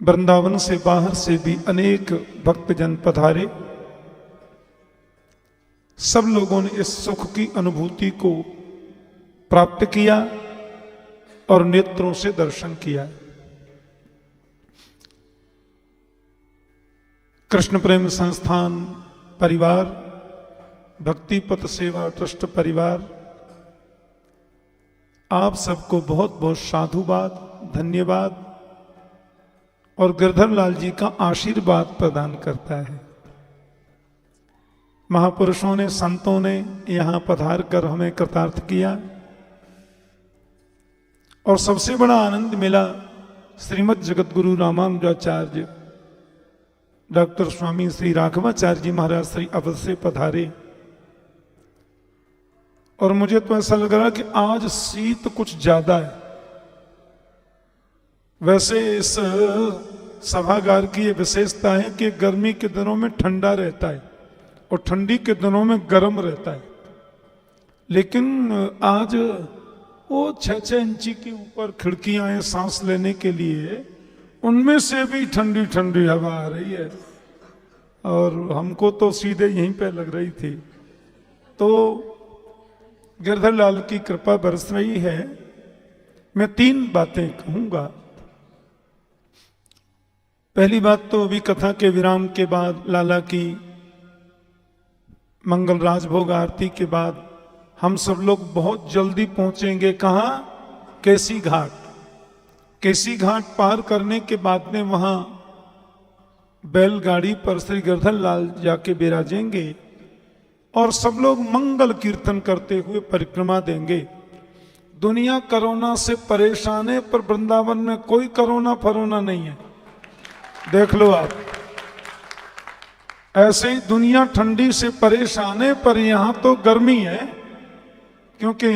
वृंदावन से बाहर से भी अनेक भक्तजन पधारे। सब लोगों ने इस सुख की अनुभूति को प्राप्त किया और नेत्रों से दर्शन किया। कृष्ण प्रेम संस्थान परिवार, भक्ति पथ सेवा ट्रस्ट परिवार, आप सबको बहुत बहुत साधुवाद, धन्यवाद और गिरधर लाल जी का आशीर्वाद प्रदान करता है। महापुरुषों ने, संतों ने यहां पधार कर हमें कृतार्थ किया और सबसे बड़ा आनंद मिला। श्रीमद् जगतगुरु रामानुजाचार्य डॉक्टर स्वामी श्री राघवाचार्य जी महाराज श्री अवध से पधारे और मुझे तो ऐसा लग रहा कि आज शीत कुछ ज्यादा है। वैसे इस सभागार की यह विशेषता है कि गर्मी के दिनों में ठंडा रहता है और ठंडी के दिनों में गर्म रहता है, लेकिन आज वो 6-6 इंची के ऊपर खिड़कियां हैं सांस लेने के लिए, उनमें से भी ठंडी ठंडी हवा आ रही है और हमको तो सीधे यहीं पे लग रही थी। तो गिरधर लाल की कृपा बरस रही है। मैं 3 बातें कहूंगा। पहली बात तो अभी कथा के विराम के बाद, लाला की मंगल राजभोग आरती के बाद हम सब लोग बहुत जल्दी पहुंचेंगे। कहाँ? केसी घाट। केसी घाट पार करने के बाद में वहां बैलगाड़ी पर श्री गिरधर लाल जाके विराजेंगे और सब लोग मंगल कीर्तन करते हुए परिक्रमा देंगे। दुनिया कोरोना से परेशान है, पर वृंदावन में कोई कोरोना फरोना नहीं है। देख लो आप, ऐसे ही दुनिया ठंडी से परेशान है, पर यहां तो गर्मी है, क्योंकि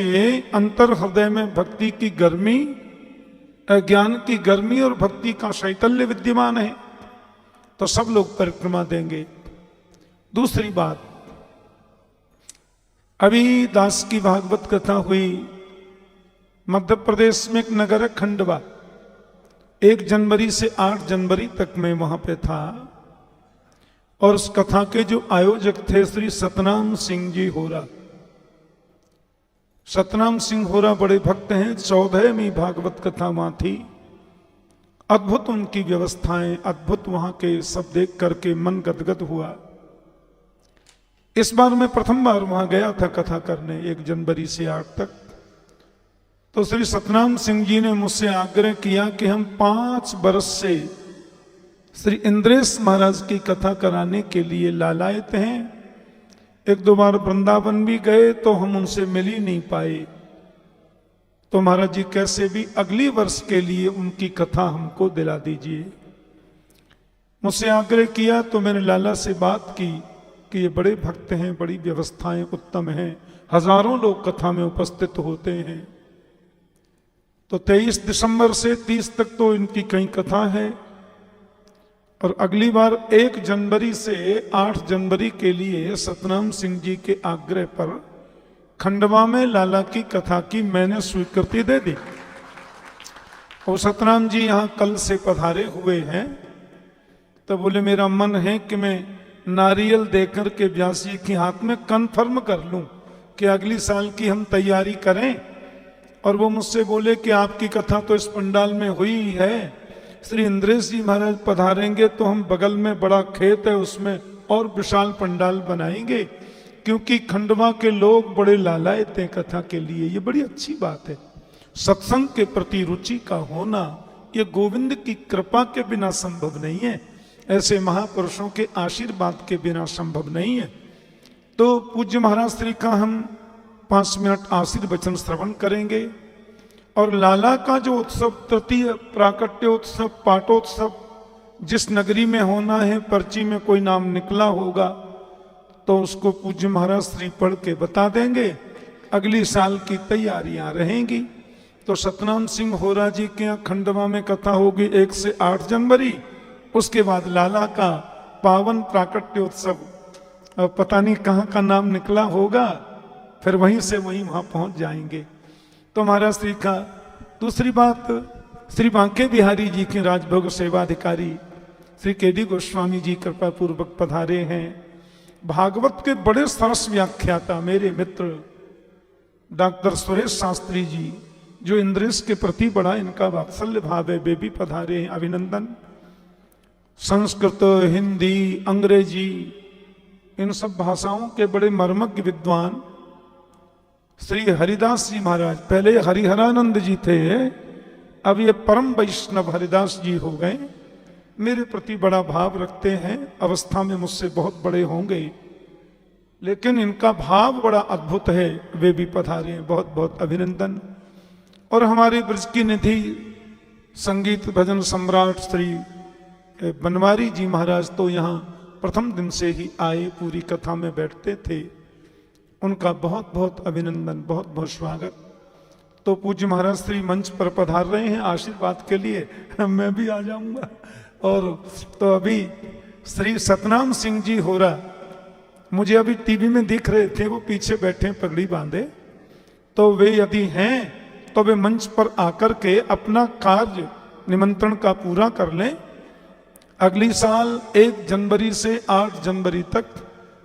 अंतर हृदय में भक्ति की गर्मी, ज्ञान की गर्मी और भक्ति का शैतल्य विद्यमान है। तो सब लोग परिक्रमा देंगे। दूसरी बात, अभी दास की भागवत कथा हुई। मध्य प्रदेश में एक नगर है खंडवा। 1 जनवरी से 8 जनवरी तक मैं वहां पे था और उस कथा के जो आयोजक थे श्री सतनाम सिंह जी होरा। सतनाम सिंह होरा बड़े भक्त हैं। 14वीं भागवत कथा वहां थी। अद्भुत उनकी व्यवस्थाएं, अद्भुत वहां के सब देख करके मन गदगद हुआ। इस बार मैं प्रथम बार वहां गया था कथा करने 1 जनवरी से 8 तक। तो श्री सतनाम सिंह जी ने मुझसे आग्रह किया कि हम 5 बरस से श्री इंद्रेश महाराज की कथा कराने के लिए लालायत हैं। 1-2 बार वृंदावन भी गए तो हम उनसे मिल ही नहीं पाए। तो महाराज जी कैसे भी अगली वर्ष के लिए उनकी कथा हमको दिला दीजिए। मुझसे आग्रह किया तो मैंने लाला से बात की कि ये बड़े भक्त हैं, बड़ी व्यवस्थाएं उत्तम हैं, हजारों लोग कथा में उपस्थित होते हैं। तो 23 दिसंबर से 30 तक तो इनकी कई कथा है और अगली बार 1 जनवरी से 8 जनवरी के लिए सतनाम सिंह जी के आग्रह पर खंडवा में लाला की कथा की मैंने स्वीकृति दे दी। और सतनाम जी यहाँ कल से पधारे हुए हैं। तो बोले मेरा मन है कि मैं नारियल देकर के व्यास जी के हाथ में कन्फर्म कर लूं कि अगली साल की हम तैयारी करें। और वो मुझसे बोले कि आपकी कथा तो इस पंडाल में हुई है, श्री इंद्रेश जी महाराज पधारेंगे तो हम बगल में बड़ा खेत है उसमें और विशाल पंडाल बनाएंगे, क्योंकि खंडवा के लोग बड़े लालायत हैं कथा के लिए। ये बड़ी अच्छी बात है। सत्संग के प्रति रुचि का होना ये गोविंद की कृपा के बिना संभव नहीं है, ऐसे महापुरुषों के आशीर्वाद के बिना संभव नहीं है। तो पूज्य महाराज श्री का हम 5 मिनट आशीर्वचन श्रवण करेंगे और लाला का जो उत्सव, तृतीय प्राकट्योत्सव, पाटोत्सव जिस नगरी में होना है, पर्ची में कोई नाम निकला होगा तो उसको पूज्य महाराज श्री पढ़ के बता देंगे। अगली साल की तैयारियां रहेंगी। तो सतनाम सिंह होरा जी के यहाँ खंडवा में कथा होगी 1 से 8 जनवरी। उसके बाद लाला का पावन प्राकट्योत्सव, पता नहीं कहाँ का नाम निकला होगा, फिर वहीं से वहीं वहां पहुंच जाएंगे। तो महाराज श्री का दूसरी बात, श्री बांके बिहारी जी के राजभोग सेवाधिकारी श्री केडी गोस्वामी जी कृपा पूर्वक पधारे हैं। भागवत के बड़े सरस व्याख्याता मेरे मित्र डॉक्टर सुरेश शास्त्री जी, जो इंद्रेश के प्रति बड़ा इनका वात्सल्य भाव है, वे भी पधारे हैं, अभिनंदन। संस्कृत, हिंदी, अंग्रेजी, इन सब भाषाओं के बड़े मर्मज्ञ विद्वान श्री हरिदास जी महाराज, पहले हरिहरानंद जी थे, अब ये परम वैष्णव हरिदास जी हो गए, मेरे प्रति बड़ा भाव रखते हैं। अवस्था में मुझसे बहुत बड़े होंगे, लेकिन इनका भाव बड़ा अद्भुत है, वे भी पधारे हैं, बहुत बहुत अभिनंदन। और हमारे ब्रज की निधि संगीत भजन सम्राट श्री बनवारी जी महाराज तो यहाँ प्रथम दिन से ही आए, पूरी कथा में बैठते थे, उनका बहुत बहुत अभिनंदन, बहुत बहुत स्वागत। तो पूज्य महाराज श्री मंच पर पधार रहे हैं आशीर्वाद के लिए, मैं भी आ जाऊंगा। और तो अभी श्री सतनाम सिंह जी हो रहा, मुझे अभी टीवी में दिख रहे थे, वो पीछे बैठे पगड़ी बांधे, तो वे यदि हैं तो वे मंच पर आकर के अपना कार्य निमंत्रण का पूरा कर लें। अगली साल 1 जनवरी से 8 जनवरी तक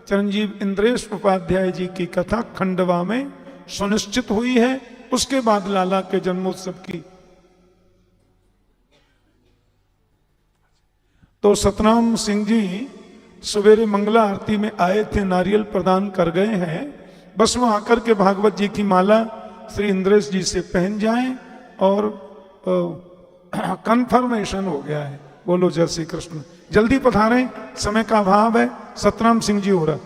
चिरंजीव इंद्रेश उपाध्याय जी की कथा खंडवा में सुनिश्चित हुई है। उसके बाद लाला के जन्मोत्सव की। तो सतनाम सिंह जी सवेरे मंगला आरती में आए थे, नारियल प्रदान कर गए हैं, बस वो आकर के भागवत जी की माला श्री इंद्रेश जी से पहन जाएं और कंफर्मेशन हो गया है। बोलो जय श्री कृष्ण। जल्दी पधारें, समय का अभाव है। सतनाम सिंह जी हो रहा।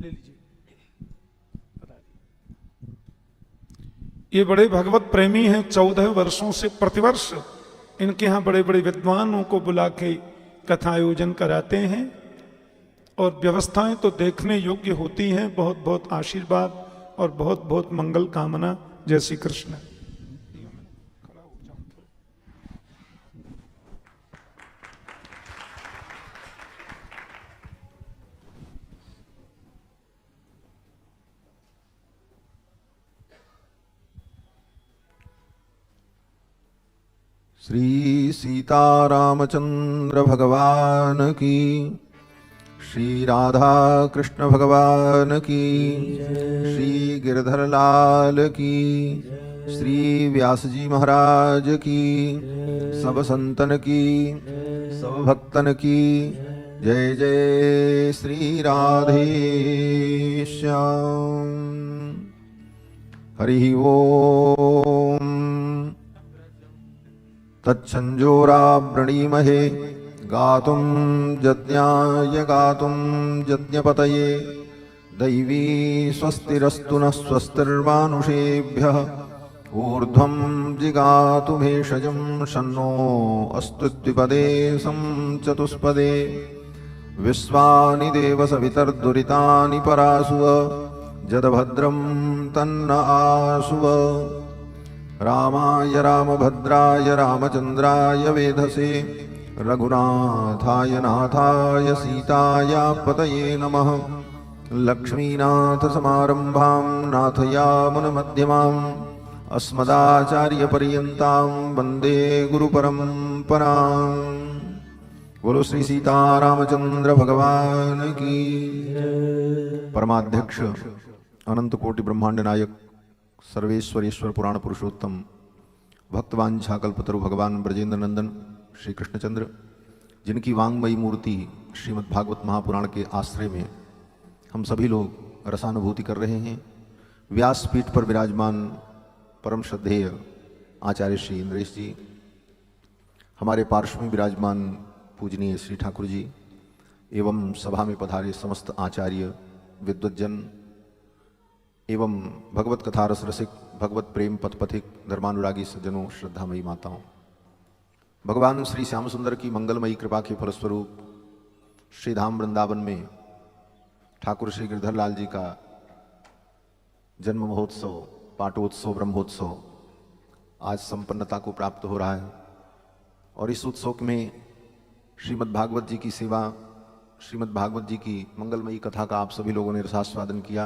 ले लीजिए। ये बड़े भगवत प्रेमी हैं, 14 वर्षों से प्रतिवर्ष इनके यहाँ बड़े बड़े विद्वानों को बुला के कथा आयोजन कराते हैं, और व्यवस्थाएं तो देखने योग्य होती हैं। बहुत बहुत आशीर्वाद और बहुत बहुत मंगल कामना। जय श्री कृष्ण। श्री सीतारामचंद्र भगवान की, श्री राधा कृष्ण भगवान की, श्री गिरधर लाल की, श्री व्यास जी महाराज की, सब संतन की, सब भक्तन की जय जय श्री राधे श्याम। हरि ओम। तच्छंजोरावृणीमहे गातुं यज्ञाय गातुं यज्ञपतये। दैवी स्वस्तिरस्तु नः स्वस्तिर्मानुषेभ्यः। ऊर्ध्वं जिगातु भेषजं शन्नो अस्तु द्विपदे सं चतुष्पदे। विश्वानि देव सवितर्दुरितानि परासुव। जदभद्रं तन्न आसुव। रामाय रामभद्राय रामचंद्राय वेधसे। रघुनाथाय नाथाय सीताय पतये नमः। लक्ष्मीनाथ समारंभां नाथयामुनमध्यमाम्। अस्मदाचार्यपर्यन्तां वन्दे गुरुपरम्पराम्। बोलो श्री सीतारामचंद्र भगवान की। परमाध्यक्ष अनंत कोटि ब्रह्मांड नायक सर्वेश्वर ईश्वर पुराण पुरुषोत्तम भक्तवांछा कल्पतरु भगवान ब्रजेंद्र नंदन श्री कृष्णचंद्र, जिनकी वांगमयी मूर्ति श्रीमद् भागवत महापुराण के आश्रय में हम सभी लोग रसानुभूति कर रहे हैं। व्यासपीठ पर विराजमान परम श्रद्धेय आचार्य श्री इंद्रेश जी, हमारे पार्श्व में विराजमान पूजनीय श्री ठाकुर जी, एवं सभा में पधारे समस्त आचार्य विद्वज्जन एवं भगवत कथा रस रसिक भगवत प्रेम पथपथिक धर्मानुरागी सज्जनों, श्रद्धामयी माताओं, भगवान श्री श्याम सुंदर की मंगलमयी कृपा के फलस्वरूप श्री धाम वृंदावन में ठाकुर श्री गिरधर लाल जी का जन्म महोत्सव, पाटोत्सव, ब्रह्मोत्सव आज संपन्नता को प्राप्त हो रहा है। और इस उत्सव में श्रीमद् भागवत जी की सेवा श्रीमद् भागवत जी की मंगलमयी कथा का आप सभी लोगों ने रसास्वादन किया।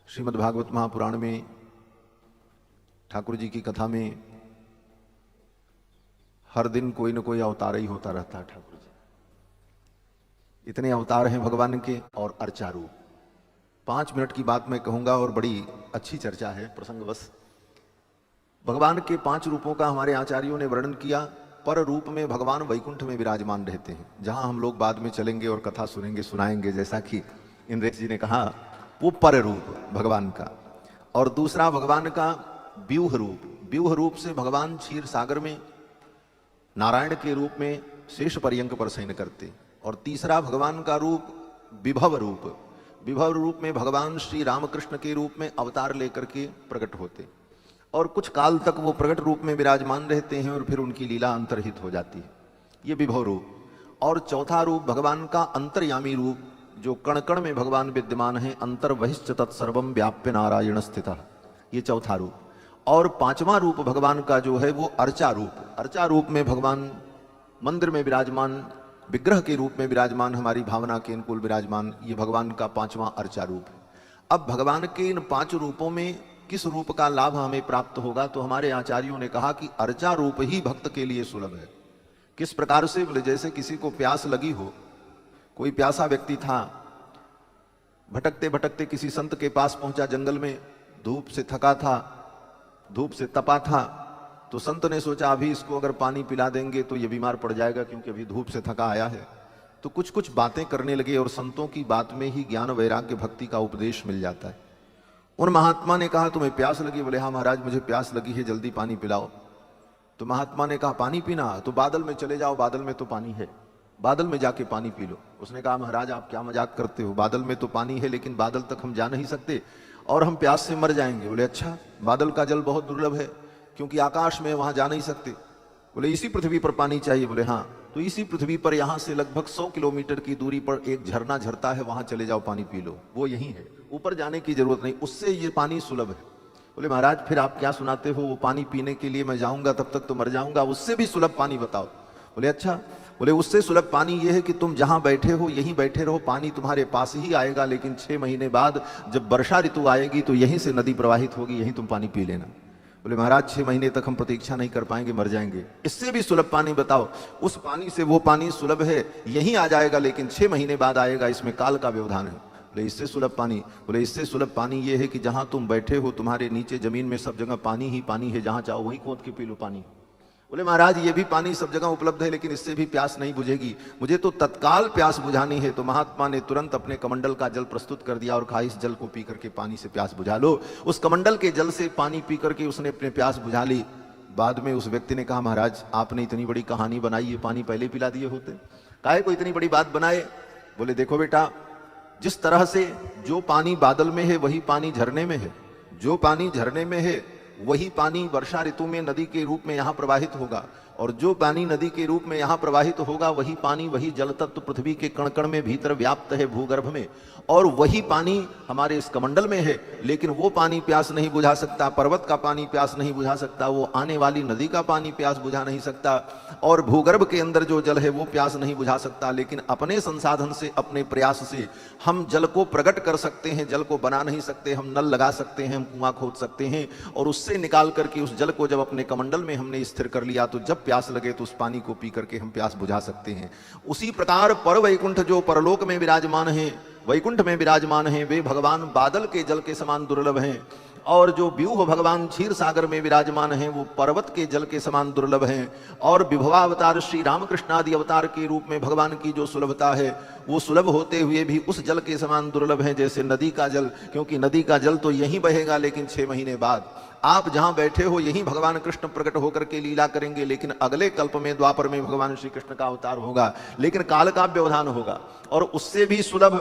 श्रीमद् भागवत महापुराण में ठाकुर जी की कथा में हर दिन कोई न कोई अवतार ही होता रहता है। ठाकुर जी इतने अवतार हैं भगवान के और अर्चा रूप। 5 मिनट की बात मैं कहूंगा और बड़ी अच्छी चर्चा है प्रसंगवश। भगवान के 5 रूपों का हमारे आचार्यों ने वर्णन किया। पर रूप में भगवान वैकुंठ में विराजमान रहते हैं, जहां हम लोग बाद में चलेंगे और कथा सुनेंगे सुनाएंगे, जैसा कि इंद्रेश जी ने कहा, वो पर रूप भगवान का। और दूसरा भगवान का व्यूह रूप। व्यूह रूप से भगवान क्षीर सागर में नारायण के रूप में शेष पर्यंक पर शयन करते। और तीसरा भगवान का रूप विभव रूप। विभव रूप में भगवान श्री रामकृष्ण के रूप में अवतार लेकर के प्रकट होते और कुछ काल तक वो प्रकट रूप में विराजमान रहते हैं और फिर उनकी लीला अंतर्हित हो जाती है। ये विभव रूप। और चौथा रूप भगवान का अंतर्यामी रूप, जो कण कण में भगवान विद्यमान है। अंतर बहिश्च तत्सर्वम व्याप्य नारायण स्थितः, ये चौथा रूप। और 5वां रूप भगवान का जो है वो अर्चा रूप। अर्चा रूप में भगवान मंदिर में विराजमान, विग्रह के रूप में विराजमान, हमारी भावना के अनुकूल विराजमान, ये भगवान का 5वां अर्चा रूप है। अब भगवान के इन 5 रूपों में किस रूप का लाभ हमें प्राप्त होगा, तो हमारे आचार्यों ने कहा कि अर्चा रूप ही भक्त के लिए सुलभ है। किस प्रकार से? बोले जैसे किसी को प्यास लगी हो, कोई प्यासा व्यक्ति था, भटकते भटकते किसी संत के पास पहुंचा, जंगल में धूप से थका था, धूप से तपा था, तो संत ने सोचा अभी इसको अगर पानी पिला देंगे तो ये बीमार पड़ जाएगा, क्योंकि अभी धूप से थका आया है। तो कुछ कुछ बातें करने लगे और संतों की बात में ही ज्ञान वैराग्य भक्ति का उपदेश मिल जाता है। उन महात्मा ने कहा तुम्हें प्यास लगी? बोले हाँ महाराज मुझे प्यास लगी है, जल्दी पानी पिलाओ। तो महात्मा ने कहा पानी पीना? तो बादल में चले जाओ, बादल में तो पानी है, बादल में जाके पानी पी लो। उसने कहा महाराज आप क्या मजाक करते हो, बादल में तो पानी है लेकिन बादल तक हम जा नहीं सकते और हम प्यास से मर जाएंगे। बोले अच्छा, बादल का जल बहुत दुर्लभ है क्योंकि आकाश में वहां जा नहीं सकते। बोले इसी पृथ्वी पर पानी चाहिए? बोले हाँ। तो इसी पृथ्वी पर यहां से लगभग 100 किलोमीटर की दूरी पर एक झरना झरता है, वहां चले जाओ पानी पी लो, वो यहीं है, ऊपर जाने की जरूरत नहीं, उससे ये पानी सुलभ है। बोले महाराज फिर आप क्या सुनाते हो, वो पानी पीने के लिए मैं जाऊंगा तब तक तो मर जाऊंगा, उससे भी सुलभ पानी बताओ। बोले अच्छा। बोले उससे सुलभ पानी ये है कि तुम जहां बैठे हो यहीं बैठे रहो, पानी तुम्हारे पास ही आएगा, लेकिन 6 महीने बाद जब वर्षा ऋतु आएगी तो यहीं से नदी प्रवाहित होगी, यहीं तुम पानी पी लेना। बोले महाराज 6 महीने तक हम प्रतीक्षा नहीं कर पाएंगे, मर जाएंगे, इससे भी सुलभ पानी बताओ। उस पानी से वो पानी सुलभ है, यहीं आ जाएगा लेकिन 6 महीने बाद आएगा, इसमें काल का व्यवधान है। बोले इससे सुलभ पानी? बोले इससे सुलभ पानी ये है कि जहां तुम बैठे हो तुम्हारे नीचे जमीन में सब जगह पानी ही पानी है, जहां चाहो वहीं खोद के पी लो पानी। बोले महाराज ये भी पानी सब जगह उपलब्ध है लेकिन इससे भी प्यास नहीं बुझेगी, मुझे तो तत्काल प्यास बुझानी है। तो महात्मा ने तुरंत अपने कमंडल का जल प्रस्तुत कर दिया और कहा इस जल को पी करके पानी से प्यास बुझा लो। उस कमंडल के जल से पानी पी करके उसने अपने प्यास बुझा ली। बाद में उस व्यक्ति ने कहा महाराज आपने इतनी बड़ी कहानी बनाई, ये पानी पहले पिला दिए होते, काहे को इतनी बड़ी बात बनाए। बोले देखो बेटा, जिस तरह से जो पानी बादल में है वही पानी झरने में है, जो पानी झरने में है वही पानी वर्षा ऋतु में नदी के रूप में यहाँ प्रवाहित होगा, और जो पानी नदी के रूप में यहाँ प्रवाहित होगा वही पानी, वही जल तत्व पृथ्वी के कण कण में भीतर व्याप्त है भूगर्भ में, और वही पानी हमारे इस कमंडल में है। लेकिन वो पानी प्यास नहीं बुझा सकता, पर्वत का पानी प्यास नहीं बुझा सकता, वो आने वाली नदी का पानी प्यास बुझा नहीं सकता, और भूगर्भ के अंदर जो जल है वो प्यास नहीं बुझा सकता। लेकिन अपने संसाधन से, अपने प्रयास से हम जल को प्रकट कर सकते हैं, जल को बना नहीं सकते, हम नल लगा सकते हैं, हम कुआं खोद सकते हैं, और उससे निकाल करके उस जल को जब अपने कमंडल में हमने स्थिर कर लिया तो जब प्यास लगे तो उस पानी को पी करके हम प्यास बुझा सकते हैं। उसी प्रकार पर वैकुंठ जो परलोक में विराजमान है, वैकुंठ में विराजमान हैं, वे भगवान बादल के जल के समान दुर्लभ हैं, और जो व्यूह भगवान क्षीर सागर में विराजमान हैं वो पर्वत के जल के समान दुर्लभ हैं, और विभवावतार श्री रामकृष्ण आदि अवतार के रूप में भगवान की जो सुलभता है वो सुलभ होते हुए भी उस जल के समान दुर्लभ हैं जैसे नदी का जल, क्योंकि नदी का जल तो यहीं बहेगा लेकिन 6 महीने बाद आप जहां बैठे हो यहीं भगवान कृष्ण प्रकट होकर के लीला करेंगे, लेकिन अगले कल्प में द्वापर में भगवान श्री कृष्ण का अवतार होगा, लेकिन काल का व्यवधान होगा। और उससे भी सुलभ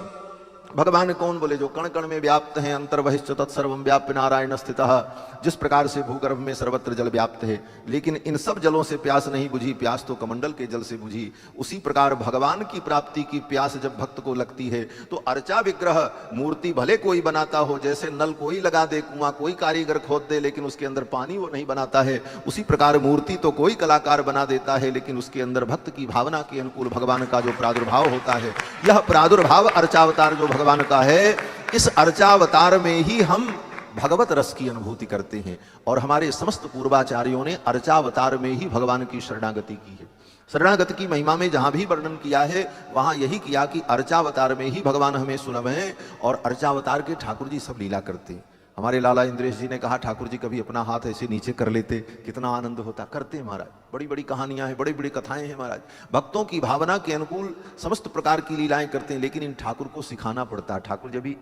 भगवान कौन? बोले जो कण कण में व्याप्त हैं, अंतर्बहिश्च तत्सर्वं व्याप्य नारायण स्थितः। जिस प्रकार से भूगर्भ में सर्वत्र जल व्याप्त है, लेकिन इन सब जलों से प्यास नहीं बुझी, प्यास तो कमंडल के जल से बुझी। उसी प्रकार भगवान की प्राप्ति की प्यास जब भक्त को लगती है तो अर्चा विग्रह मूर्ति भले कोई बनाता हो, जैसे नल कोई लगा दे, कुआं कोई कारीगर खोद दे, लेकिन उसके अंदर पानी वो नहीं बनाता है, उसी प्रकार मूर्ति तो कोई कलाकार बना देता है, लेकिन उसके अंदर भक्त की भावना के अनुकूल भगवान का जो प्रादुर्भाव होता है, यह प्रादुर्भाव अर्चावतार जो भगवान का है, इस अर्चावतार में ही हम भगवत रस की अनुभूति करते हैं। और हमारे समस्त पूर्वाचार्यों ने अर्चावतार में ही भगवान की शरणागति की है। शरणागति की महिमा में जहां भी वर्णन किया है वहां यही किया कि अर्चावतार में ही भगवान हमें सुलभ हैं, और अर्चावतार के ठाकुर जी सब लीला करते हैं। हमारे लाला इंद्रेश जी ने कहा ठाकुर जी कभी अपना हाथ ऐसे नीचे कर लेते, कितना आनंद होता। करते महाराज, बड़ी बड़ी कहानियां हैं, बड़ी बड़ी कथाएं हैं महाराज। भक्तों की भावना के अनुकूल समस्त प्रकार की लीलाएं करते हैं, लेकिन इन ठाकुर को सिखाना पड़ता है। ठाकुर जब भी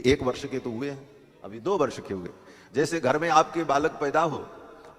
एक वर्ष के तो हुए हैं, अभी 2 वर्ष के हुए। जैसे घर में आपके बालक पैदा हो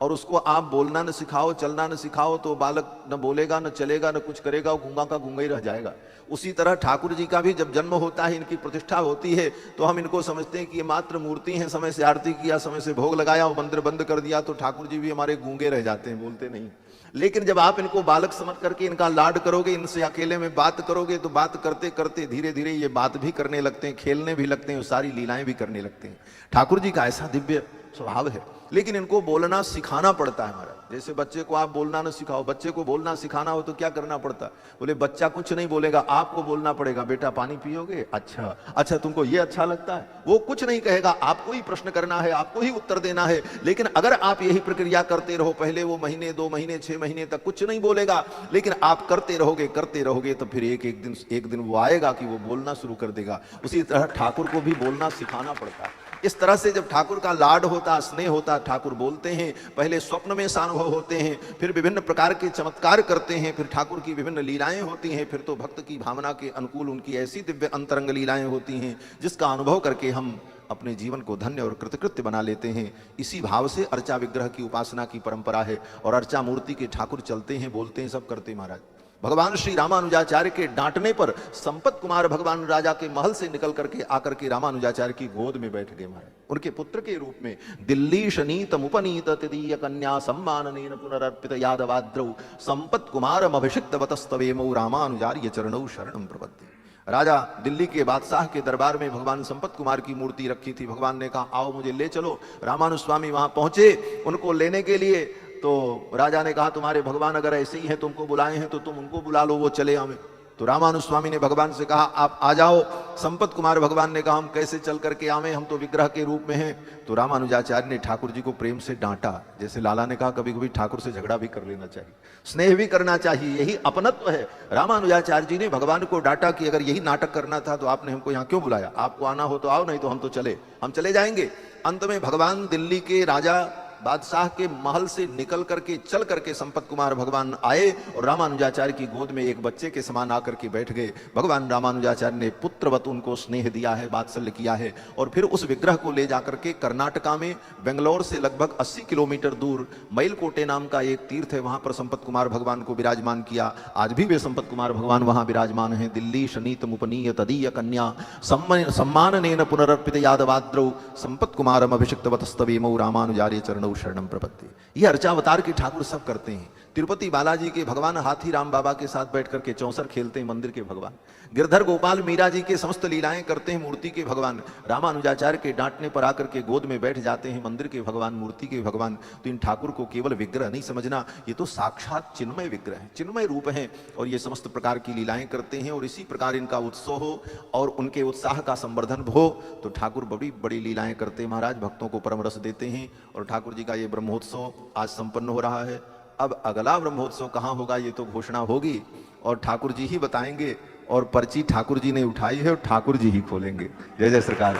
और उसको आप बोलना न सिखाओ, चलना न सिखाओ, तो बालक न बोलेगा, न चलेगा, न कुछ करेगा, वो गूंगा का गूंगा ही रह जाएगा। उसी तरह ठाकुर जी का भी जब जन्म होता है, इनकी प्रतिष्ठा होती है, तो हम इनको समझते हैं कि ये मात्र मूर्ति हैं। समय से आरती किया, समय से भोग लगाया, मंदिर बंद कर दिया, तो ठाकुर जी भी हमारे गूंगे रह जाते हैं, बोलते नहीं। लेकिन जब आप इनको बालक समझ करके इनका लाड करोगे, इनसे अकेले में बात करोगे, तो बात करते करते धीरे धीरे ये बात भी करने लगते हैं, खेलने भी लगते हैं, सारी लीलाएं भी करने लगते हैं। ठाकुर जी का ऐसा दिव्य स्वभाव है। लेकिन इनको बोलना सिखाना पड़ता है हमारा। जैसे बच्चे को आप बोलना न सिखाओ, बच्चे को बोलना सिखाना हो तो क्या करना पड़ता है? बोले बच्चा कुछ नहीं बोलेगा, आपको बोलना पड़ेगा, बेटा पानी पियोगे? अच्छा अच्छा, तुमको ये अच्छा लगता है? वो कुछ नहीं कहेगा, आपको ही प्रश्न करना है, आपको ही उत्तर देना है। लेकिन अगर आप यही प्रक्रिया करते रहो, पहले वो महीने, 2 महीने, 6 महीने तक कुछ नहीं बोलेगा, लेकिन आप करते रहोगे, तो फिर एक दिन वो आएगा कि वो बोलना शुरू कर देगा। उसी तरह ठाकुर को भी बोलना सिखाना पड़ता है। इस तरह से जब ठाकुर का लाड होता, स्नेह होता, ठाकुर बोलते हैं, पहले स्वप्न में सानुभव होते हैं, फिर विभिन्न प्रकार के चमत्कार करते हैं, फिर ठाकुर की विभिन्न लीलाएं होती हैं, फिर तो भक्त की भावना के अनुकूल उनकी ऐसी दिव्य अंतरंग लीलाएं होती हैं जिसका अनुभव करके हम अपने जीवन को धन्य और कृतकृत्य बना लेते हैं। इसी भाव से अर्चा विग्रह की उपासना की परंपरा है, और अर्चा मूर्ति के ठाकुर चलते हैं, बोलते हैं, सब करते हैं महाराज। भगवान श्री रामानुजाचार्य के डांटने पर संपत कुमार भगवान राजा के महल से निकल करके आकर के रामानुजाचार्य की गोद में बैठ गए महाराज। उनके पुत्र के रूप में दिल्ली शनीत मुपनीत तदीय कन्या सम्माननेन पुनरर्पित यादवाद्रौ संपत कुमारम अभिषिक्त वतस्तवेमौ रामानुजार्य चरणौ शरणं प्रपद्ये। राजा दिल्ली के बादशाह के दरबार में भगवान संपत कुमार की मूर्ति रखी थी। भगवान ने कहा आओ मुझे ले चलो। रामानुस्वामी वहां पहुंचे उनको लेने के लिए, तो राजा ने कहा तुम्हारे भगवान अगर ऐसे ही हैं, तुमको बुलाए हैं, तो तुम उनको बुला लो, वो चले आवे। तो रामानुस्वामी ने भगवान से कहा आप आ जाओ। संपत कुमार भगवान ने कहा हम कैसे चल करके आवे, हम तो विग्रह के रूप में हैं। तो रामानुजाचार्य ने ठाकुर जी को प्रेम से डांटा। जैसे लाला ने कहा कभी कभी ठाकुर से झगड़ा भी कर लेना चाहिए, स्नेह भी करना चाहिए, यही अपनत्व है। रामानुजाचार्य जी ने भगवान को डांटा कि अगर यही नाटक करना था तो आपने हमको यहाँ क्यों बुलाया? आपको आना हो तो आओ, नहीं तो हम चले जाएंगे। अंत में भगवान दिल्ली के राजा बादशाह के महल से निकल करके चल करके संपत कुमार भगवान आए और रामानुजाचार्य की गोद में एक बच्चे के समान आकर के बैठ गए। भगवान रामानुजाचार्य ने पुत्रवत उनको स्नेह दिया है, वात्सल्य किया है, और फिर उस विग्रह को ले जाकर के कर्नाटका में बेंगलोर से लगभग 80 किलोमीटर दूर मैलकोटे नाम का एक तीर्थ है, वहां पर संपत कुमार भगवान को विराजमान किया। आज भी वे संपत कुमार भगवान वहां विराजमान है। दिल्ली शनीत मुपनीय तदीय कन्या सम्माननेन पुनरर्पित यादवाद्रौ संपत कुमारम अभिषिक्त वतस्तवेमौ रामानुजार्य चरणौ शरणं प्रपद्ये। ये अर्चावतार के ठाकुर सब करते हैं। तिरुपति बालाजी के भगवान हाथी राम बाबा के साथ बैठ करके चौसर खेलते हैं मंदिर के भगवान। गिरधर गोपाल मीरा जी के समस्त लीलाएं करते हैं मूर्ति के भगवान। रामानुजाचार्य के डांटने पर आकर के गोद में बैठ जाते हैं मंदिर के भगवान, मूर्ति के भगवान। तो इन ठाकुर को केवल विग्रह नहीं समझना, ये तो साक्षात चिन्मय विग्रह है, चिन्मय रूप है, और ये समस्त प्रकार की लीलाएं करते हैं। और इसी प्रकार इनका उत्सव हो और उनके उत्साह का संवर्धन हो तो ठाकुर बड़ी बड़ी लीलाएं करते हैं महाराज, भक्तों को परम रस देते हैं। और ठाकुर जी का ये ब्रह्मोत्सव आज संपन्न हो रहा है। अब अगला ब्रह्मोत्सव कहाँ होगा ये तो घोषणा होगी और ठाकुर जी ही बताएंगे, और पर्ची ठाकुर जी ने उठाई है और ठाकुर जी ही खोलेंगे। जय जय सरकार।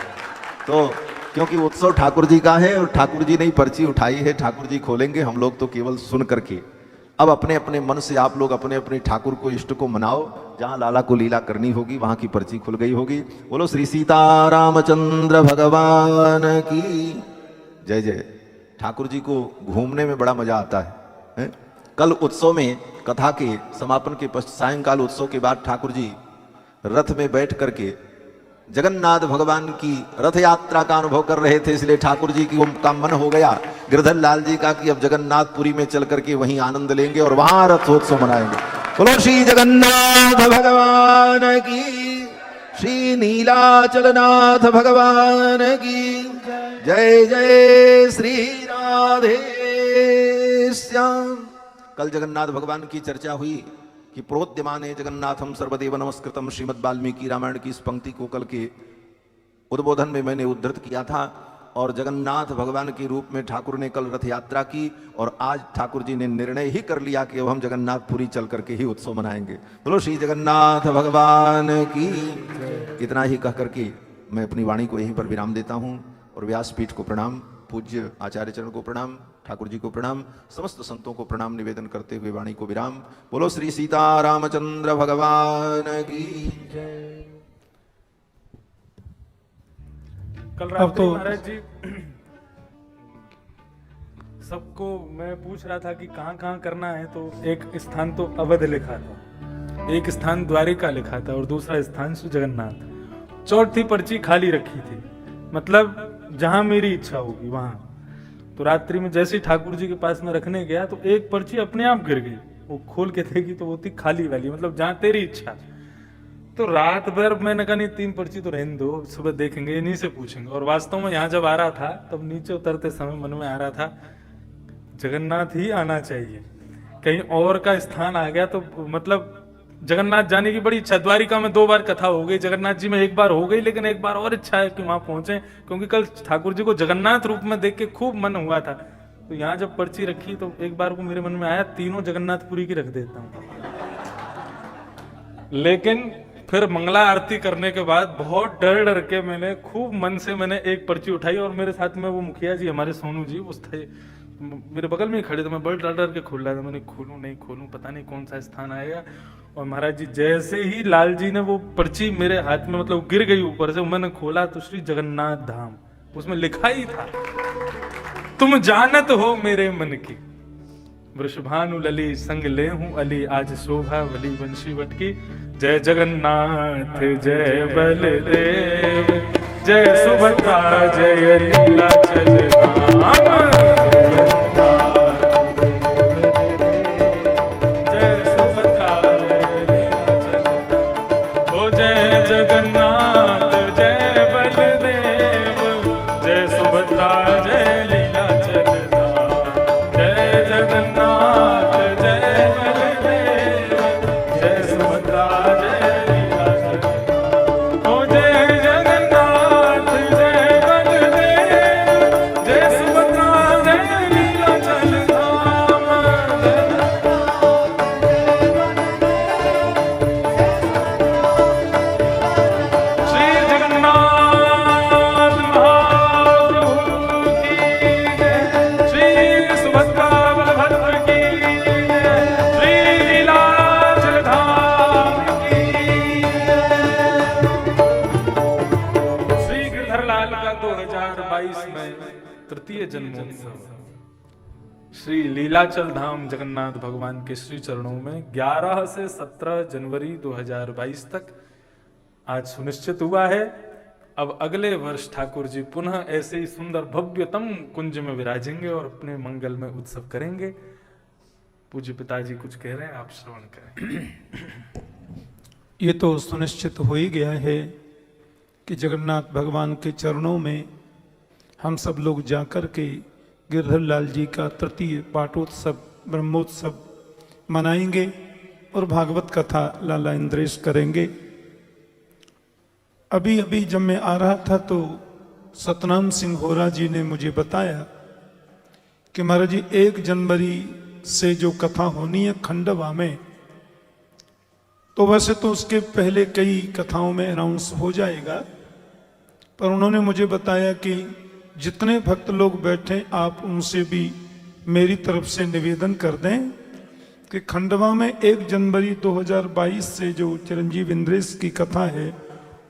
तो क्योंकि उत्सव ठाकुर जी का है और ठाकुर जी ने ही पर्ची उठाई है, ठाकुर जी खोलेंगे, हम लोग तो केवल सुन करके। अब अपने अपने मन से आप लोग अपने अपने ठाकुर को, इष्ट को मनाओ। जहां लाला को लीला करनी होगी वहां की पर्ची खुल गई होगी। बोलो श्री सीतारामचंद्र भगवान की जय जय। ठाकुर जी को घूमने में बड़ा मजा आता है। कल उत्सव में कथा के समापन के सायंकाल उत्सव के बाद ठाकुर जी रथ में बैठ करके जगन्नाथ भगवान की रथ यात्रा का अनुभव कर रहे थे, इसलिए ठाकुर जी की का मन हो गया गिरधर लाल जी का कि अब जगन्नाथपुरी में चल करके वहीं आनंद लेंगे और वहां रथोत्सव मनाएंगे। बोलो श्री जगन्नाथ भगवान की, श्री नीलाचलनाथ भगवान की जय जय श्री राधे श्याम। कल जगन्नाथ भगवान की चर्चा हुई कि प्रोद्यमाने जगन्नाथम सर्वदेव नमस्कृतम, श्रीमद् वाल्मीकि रामायण की इस पंक्ति को कल के उद्बोधन में मैंने उद्धृत किया था। और जगन्नाथ भगवान के रूप में ठाकुर ने कल रथ यात्रा की और आज ठाकुर जी ने निर्णय ही कर लिया कि अब हम जगन्नाथपुरी चल करके ही उत्सव मनाएंगे। बोलो श्री जगन्नाथ भगवान की। इतना ही कह करके मैं अपनी वाणी को यहीं पर विराम देता हूँ और व्यासपीठ को प्रणाम, पूज्य आचार्य चरण को प्रणाम, ठाकुर जी को प्रणाम, समस्त संतों को प्रणाम निवेदन करते हुए वाणी को विराम। बोलो श्री सीता रामचंद्र भगवान की जय। कल रात महाराज जी सबको मैं पूछ रहा था कि कहाँ कहाँ करना है, तो एक स्थान तो अवध लिखा था, एक स्थान द्वारिका लिखा था और दूसरा स्थान श्री जगन्नाथ। चौथी पर्ची खाली रखी थी, मतलब जहां मेरी इच्छा होगी वहां। तो रात्रि में जैसे ठाकुर जी के पास में रखने गया तो एक पर्ची अपने आप गिर गई, वो खोल के देखी तो वो थी खाली वाली, मतलब जहां तेरी इच्छा। तो रात भर मैंने कहा नहीं 3 पर्ची तो रहने दो, सुबह देखेंगे, इन्हीं से पूछेंगे। और वास्तव में यहाँ जब आ रहा था तब नीचे उतरते समय मन में आ रहा था जगन्नाथ ही आना चाहिए, कहीं और का स्थान आ गया तो मतलब जगन्नाथ जाने की बड़ी इच्छा। द्वारिका में 2 बार कथा हो गई, जगन्नाथ जी में 1 बार हो गई, लेकिन एक बार और इच्छा है कि वहां पहुंचे, क्योंकि कल ठाकुर जी को जगन्नाथ रूप में देख के खूब मन हुआ था। तो यहाँ जब पर्ची रखी तो एक बार को मेरे मन में आया तीनों जगन्नाथपुरी की रख देता हूँ। लेकिन फिर मंगला आरती करने के बाद बहुत डर डर के मैंने खूब मन से मैंने एक पर्ची उठाई और मेरे साथ में वो मुखिया जी हमारे सोनू जी उस थे मेरे बगल में ही खड़े थे। मैं बड़े डर डर के खोल रहा था, मैंने खोलूं नहीं खोलूं, पता नहीं कौन सा स्थान आएगा। और महाराज जी जैसे ही लाल जी ने वो पर्ची मेरे हाथ में मतलब गिर गई ऊपर से, मैंने खोला तो श्री जगन्नाथ धाम, उसमें लिखा ही था तुम जानत हो मेरे मन की, वृषभानु लली संग ले हूं अली, आज शोभा वली वंशी वट की। जय जगन्नाथ जय बलदेव, जय सुभद्रा जय नीलाचल धाम। जय सुभद्रा जय नीलाचल, ओ जय जगन्नाथ जय बलदेव, जय सुभद्रा जय नीलाचल धाम। जय जगन्नाथ जय बलदेव, जय सुभद्रा तृतीय जन्मोत्सव श्री लीलाचल धाम जगन्नाथ भगवान के श्री चरणों में 11 से 17 जनवरी 2022 तक आज सुनिश्चित हुआ है। अब अगले वर्ष ठाकुर जी पुनः ऐसे ही सुंदर भव्यतम कुंज में विराजेंगे और अपने मंगल में उत्सव करेंगे। पूज्य पिताजी कुछ कह रहे हैं, आप श्रवण करें। ये तो सुनिश्चित हो ही गया है कि जगन्नाथ भगवान के चरणों में हम सब लोग जाकर के गिरधर लाल जी का तृतीय पाठोत्सव ब्रह्मोत्सव मनाएंगे और भागवत कथा लाला इंद्रेश करेंगे। अभी अभी जब मैं आ रहा था तो सतनाम सिंह होरा जी ने मुझे बताया कि महाराज जी 1 जनवरी से जो कथा होनी है खंडवा में, तो वैसे तो उसके पहले कई कथाओं में अनाउंस हो जाएगा, पर उन्होंने मुझे बताया कि जितने भक्त लोग बैठे आप उनसे भी मेरी तरफ से निवेदन कर दें कि खंडवा में 1 जनवरी 2022 से जो चिरंजीव इंद्रेश की कथा है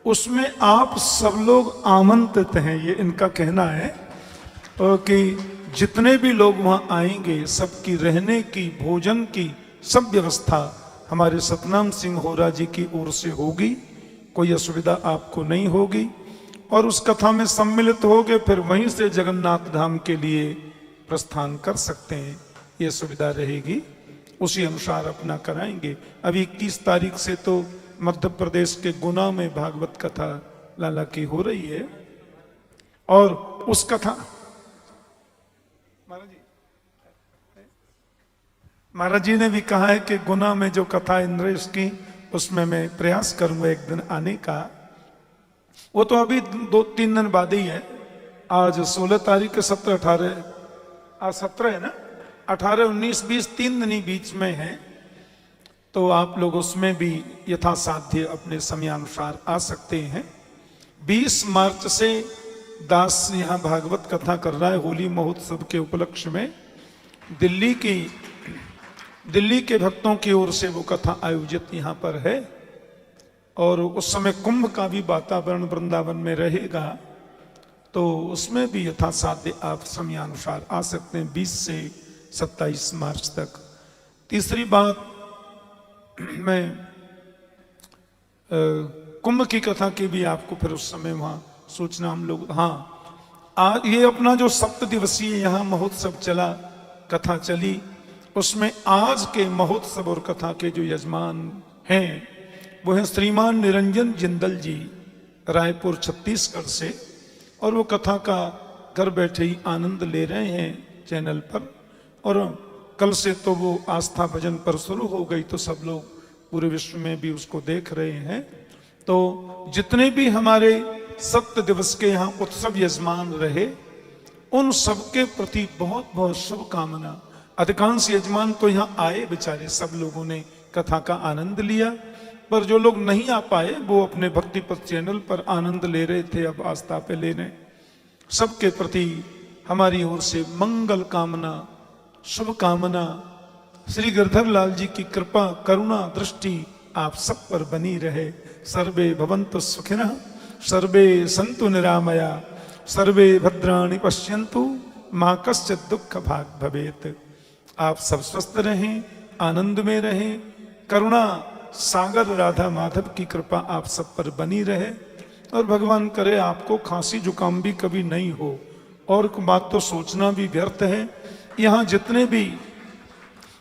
उसमें आप सब लोग आमंत्रित हैं, ये इनका कहना है। और कि जितने भी लोग वहाँ आएंगे सबकी रहने की भोजन की सब व्यवस्था हमारे सतनाम सिंह होरा जी की ओर से होगी। कोई असुविधा आपको नहीं होगी और उस कथा में सम्मिलित होगे फिर वहीं से जगन्नाथ धाम के लिए प्रस्थान कर सकते हैं, ये सुविधा रहेगी। उसी अनुसार अपना कराएंगे। अभी 21 तारीख से तो मध्य प्रदेश के गुना में भागवत कथा लाला की हो रही है और उस कथा महाराज जी ने भी कहा है कि गुना में जो कथा इंद्रेश की उसमें मैं प्रयास करूंगा एक दिन आने का। वो तो अभी 2-3 दिन बाद ही है। आज 16 तारीख के 17-18 आज 17 है ना, 18-19-20 3 दिन ही बीच में है। तो आप लोग उसमें भी यथासाध्य अपने समयानुसार आ सकते हैं। 20 मार्च से दास यहाँ भागवत कथा कर रहा है होली महोत्सव के उपलक्ष्य में। दिल्ली के भक्तों की ओर से वो कथा आयोजित यहाँ पर है और उस समय कुंभ का भी वातावरण वृंदावन में रहेगा, तो उसमें भी यथासाध्य आप समयानुसार आ सकते हैं 20 से 27 मार्च तक। तीसरी बात, मैं कुंभ की कथा की भी आपको फिर उस समय वहाँ सूचना हम लोग, हाँ आज ये अपना जो 7 दिवसीय यहाँ महोत्सव चला, कथा चली, उसमें आज के महोत्सव और कथा के जो यजमान हैं वो हैं श्रीमान निरंजन जिंदल जी, रायपुर छत्तीसगढ़ से, और वो कथा का घर बैठे ही आनंद ले रहे हैं चैनल पर। और कल से तो वो आस्था भजन पर शुरू हो गई, तो सब लोग पूरे विश्व में भी उसको देख रहे हैं। तो जितने भी हमारे 7 दिवस के यहाँ उत्सव यजमान रहे, उन सबके प्रति बहुत बहुत शुभकामना। अधिकांश यजमान तो यहाँ आए बेचारे, सब लोगों ने कथा का आनंद लिया, पर जो लोग नहीं आ पाए वो अपने भक्ति पथ चैनल पर आनंद ले रहे थे, अब आस्था पे ले रहे। सबके प्रति हमारी ओर से मंगल कामना, शुभ कामना। श्री गिरधर लाल जी की कृपा करुणा दृष्टि आप सब पर बनी रहे। सर्वे भवन्तु सुखिनः, सर्वे सन्तु निरामया, सर्वे भद्राणि पश्यन्तु, माँ कश्चित् दुःख भाग् भवेत्। आप सब स्वस्थ रहें, आनंद में रहें। करुणा सागर राधा माधव की कृपा आप सब पर बनी रहे और भगवान करे आपको खांसी जुकाम भी कभी नहीं हो। और बात तो सोचना भी व्यर्थ है। यहाँ जितने भी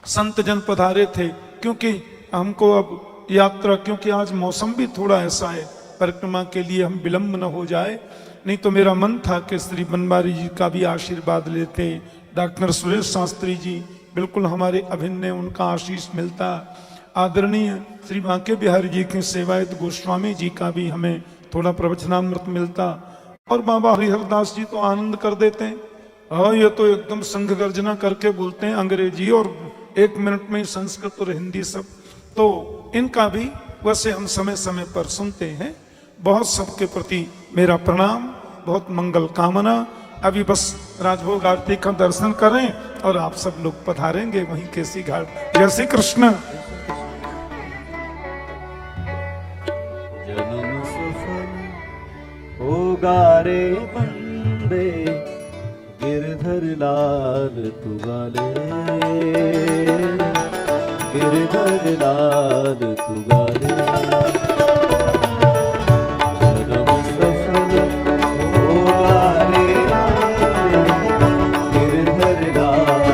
संत जन पधारे थे, क्योंकि हमको अब यात्रा, क्योंकि आज मौसम भी थोड़ा ऐसा है, परिक्रमा के लिए हम विलंब न हो जाए, नहीं तो मेरा मन था कि श्री बनवारी जी का भी आशीर्वाद लेते। डॉक्टर सुरेश शास्त्री जी बिल्कुल हमारे अभिन्न है, उनका आशीष मिलता। आदरणीय श्री बांके बिहारी जी के सेवायत गोस्वामी जी का भी हमें थोड़ा प्रवचनामृत मिलता। और बाबा हरिहरदास जी तो आनंद कर देते हैं। हाँ, ये तो एकदम संघ गर्जना करके बोलते हैं अंग्रेजी और 1 मिनट में ही संस्कृत और हिंदी सब। तो इनका भी वैसे हम समय समय पर सुनते हैं। बहुत सबके प्रति मेरा प्रणाम, बहुत मंगल कामना। अभी बस राजभोग आरती का दर्शन करें और आप सब लोग पधारेंगे वहीं केसी घाट। जय श्री कृष्ण। जन्म सफल होगा रे बंदे, गिरधर लाल तू गाले, गिरधर लाल तू गाले। गिरधर लाल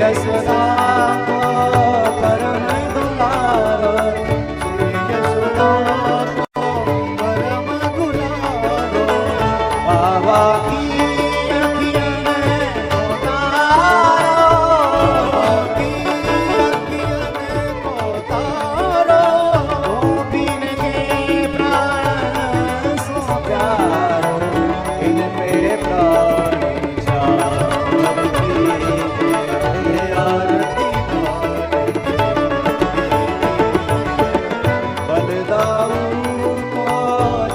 यशोदा को परम दुलारो, श्री यशोदा को परम दुलारो, बाबा की अखियों में उतारो, की अखियों में उतारो, गोपीन के प्राण सो प्यारो, इन पे प्राण आरती बलदाऊ को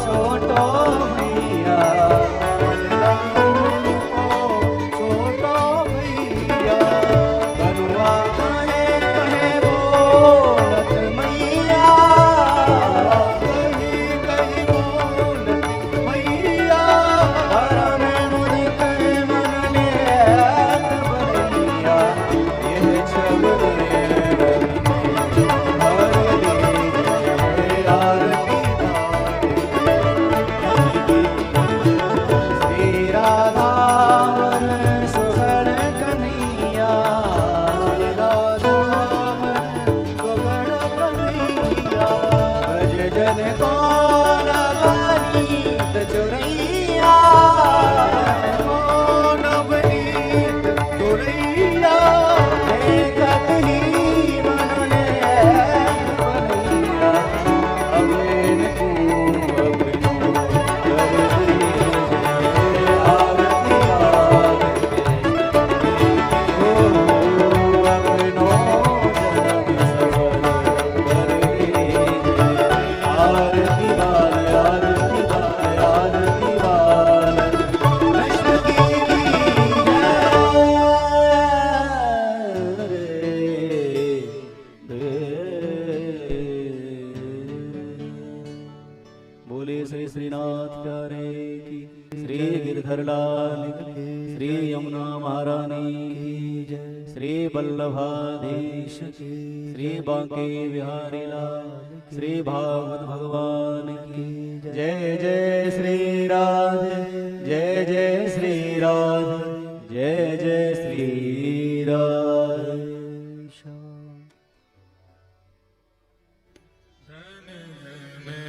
छोटो भैया, बलदाऊ को छोटो भैया, बलुआ कहे कहे बोलत मैया, कही कही बोलत मैया, हरम मुझ कर मन ले बरैया, यह छल श्री राधा सुगण कन्हैया, श्री राधा सुगण कन्हैया, भज जन को नवनीत चुरैया, को नवनीत चुरैया, देखत ही मन ले बनैया, अब इनको अपनो कर दीजिए आरती ओ अपनो जन्म सफल कर दीजिए आरती वाल आरती वाल आरती वाल कृष्ण की बोले श्री श्रीनाथ प्यारे की, श्री गिरधर लाल की, श्री यमुना महारानी की जय, श्री वल्लभाधीश की, श्री बांके बिहारी लाल, श्री भागवत भगवान की जय, जय श्री राधे, जय जय श्री राधे, जय जय श्री राधे।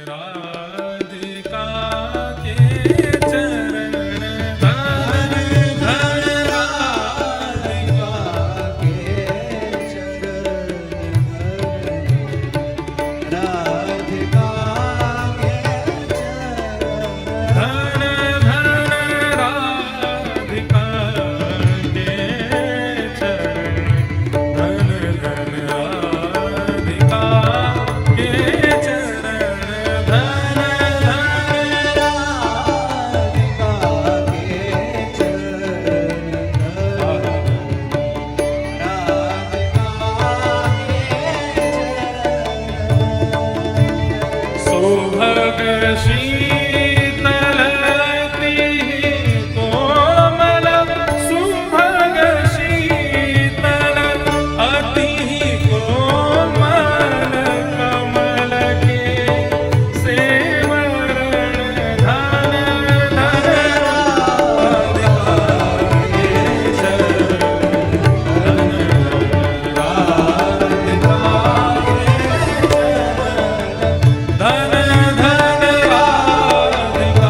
राधिका के चरण, धन धन राधिका के चरण, राधिका के चरण, धन धन राधिका के चरण, धन धन राधिका के चरण, धन सुभग शीतलती कोमल, सुभग शीतल अति कोमल, कमल के सेवरण, धन धन राधिका के चरण, धन राधिका के चरण, धन धन राधिका के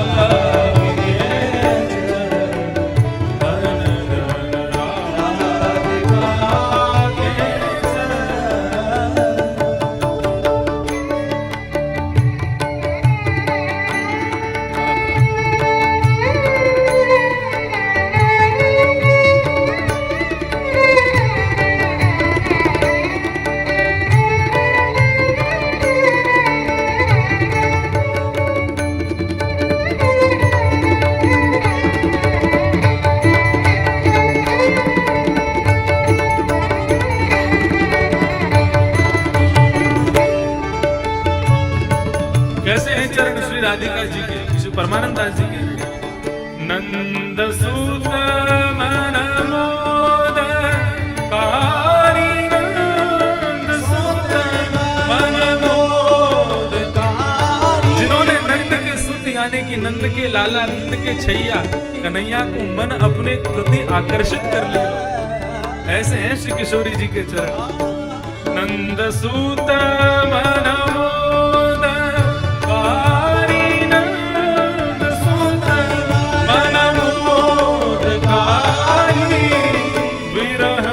राधिका जी के, श्री परमानंद दास जी के। नंद सूत मन मोद कारी, नंद सूत मन मोद कारी, जिन्होंने नंद के सुत यानी कि नंद के लाला, नंद के छैया कन्हैया को मन अपने प्रति आकर्षित कर लिया। ऐसे हैं श्री किशोरी जी के चरण। नंद सूत मन मोद कारी, नंद सूत मन मोद कारी, विरह